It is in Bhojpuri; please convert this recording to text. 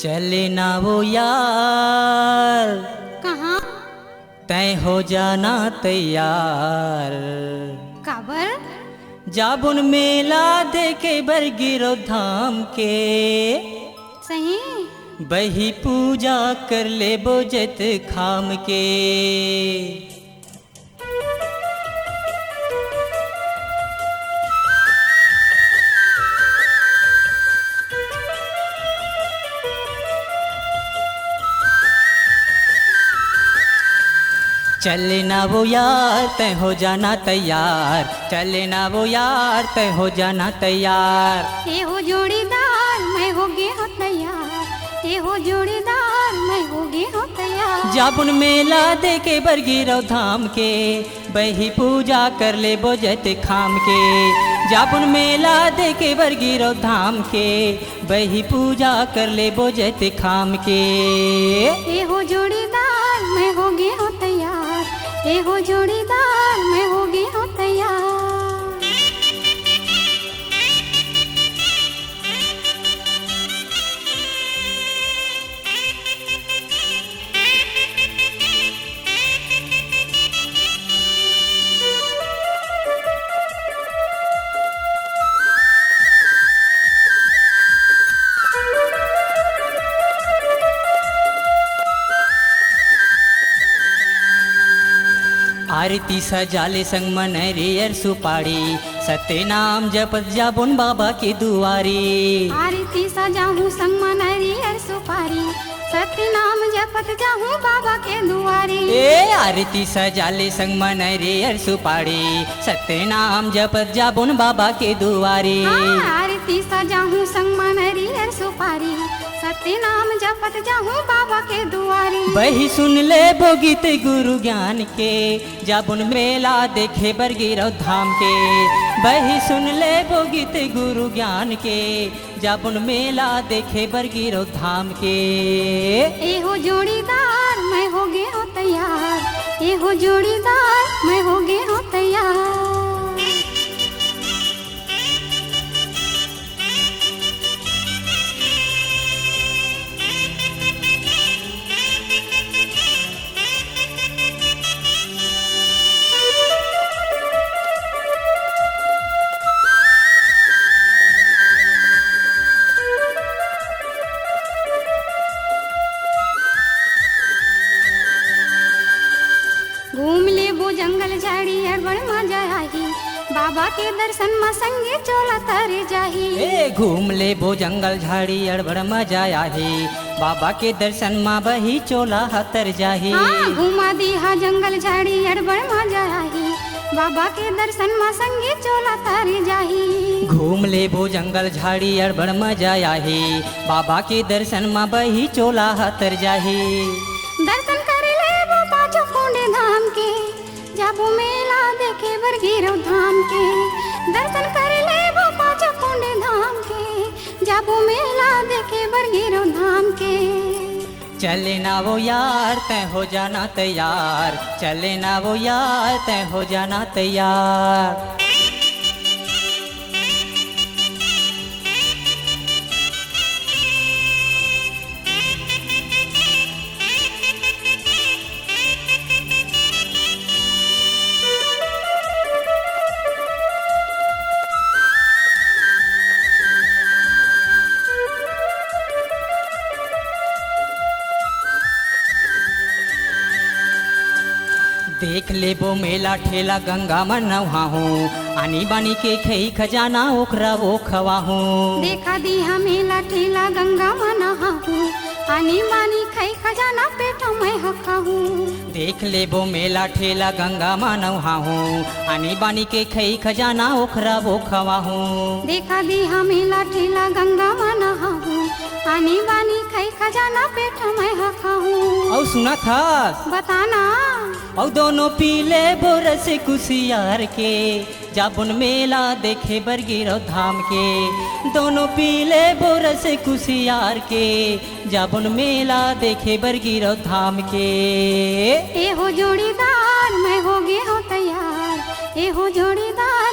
चले ना वो यार कहाँ? तय हो जाना तैयार। काबर? जाबुन मेला देखे बरगिरो धाम के सही। बही पूजा कर ले बोजत खाम के। चले ना वो यार तय हो जाना तैयार। चले ना वो यार तय हो जाना तैयार। ये हो जोड़ीदार मैं हो गे हो तैयार। ये हो जोड़ीदार मैं हो गे हो तैयार। जाबुन मेला देखे बरगिरो धाम के बही पूजा कर ले बोजत खाम के। जाबुन मेला देखे बरगिरो धाम के बही पूजा कर ले बोजत खाम के। ये हो जोड़ीदार मैं हो गे हो तैयार। ये हो जोड़ीदार मैं हो गे हो तैयार। आरती सजाले संग मनरियर सुपाड़ी सत्य नाम जपत जाबुन बाबा की दुआरी। आरती सजाहूँ संग मनरियर सुपारी सत्य नाम जपत जाहूँ बाबा के दुआरी। ए आरती सजाले संग मनरियर सुपाड़ी सत्य नाम जपत जाबुन बाबा के दुआरी। आरती सजाहूँ संग मनरियर सुपारी सत्य नाम जपत जाहूँ बाबा के दुआरी। बही सुन ले बोगित गुरु ज्ञान के जाबुन मेला देखे बरगिरो धाम के। बही सुन ले बोगित गुरु ज्ञान के जाबुन मेला देखे बरगिरो धाम के। ए हो जोड़ीदार मैं हो गे हो तैयार। ए हो जोड़ीदार मैं हो गे हो तैयार। घूम ले वो जंगल झाड़ी अड़बड़ मजा आही बाबा के दर्शन में संगे चोला तारे जाही। ए घूम ले बो जंगल झाड़ी अड़बड़ मजा आही बाबा के दर्शन माँ बही चोला हतर जाही। घुमा दी हा जंगल झाड़ी अड़बड़ मजा आही बाबा के दर्शन में संगे चोला तारे जाही। घूम ले बो जंगल झाड़ी अड़बड़ मजा आही बाबा के दर्शन माँ बही चोला हतर जाही। दर्शन कर ले वो पाँचों कुंडे धाम के जाबू मेला देखे बरगिरो धाम के। दर्शन कर ले वो पाँचों कुंडे धाम के जाबू मेला देखे बरगिरो धाम के। चले ना वो यार तय हो जाना तैयार। चले ना वो यार तय हो जाना तैयार। देख ले बो मेला ठेला गंगा मन नहा हूँ आनी बानी के खई खजाना ओखरा वो खवा हूँ। देखा दी हमेला ठेला गंगा मना हूँ आनी बानी खई खजाना पेटो मैं हका हूँ। देख ले बो मेला ठेला गंगा मन नहा हूँ आनी बानी के खई खजाना ओखरा वो खवा हूँ। देखा दी हमेला ठेला गंगा मना हूँ आनी बानी खई खजाना पेटो मैं हका हूँ। और सुना था बताना और दोनों पीले बोरस कुशियार के जाबुन मेला देखे बरगिरो धाम के। दोनों पीले बोरस कुशियार के जाबुन मेला देखे बरगिरो धाम के। ए हो जोड़ीदार मैं हो गे हो तैयार। ए हो जोड़ीदार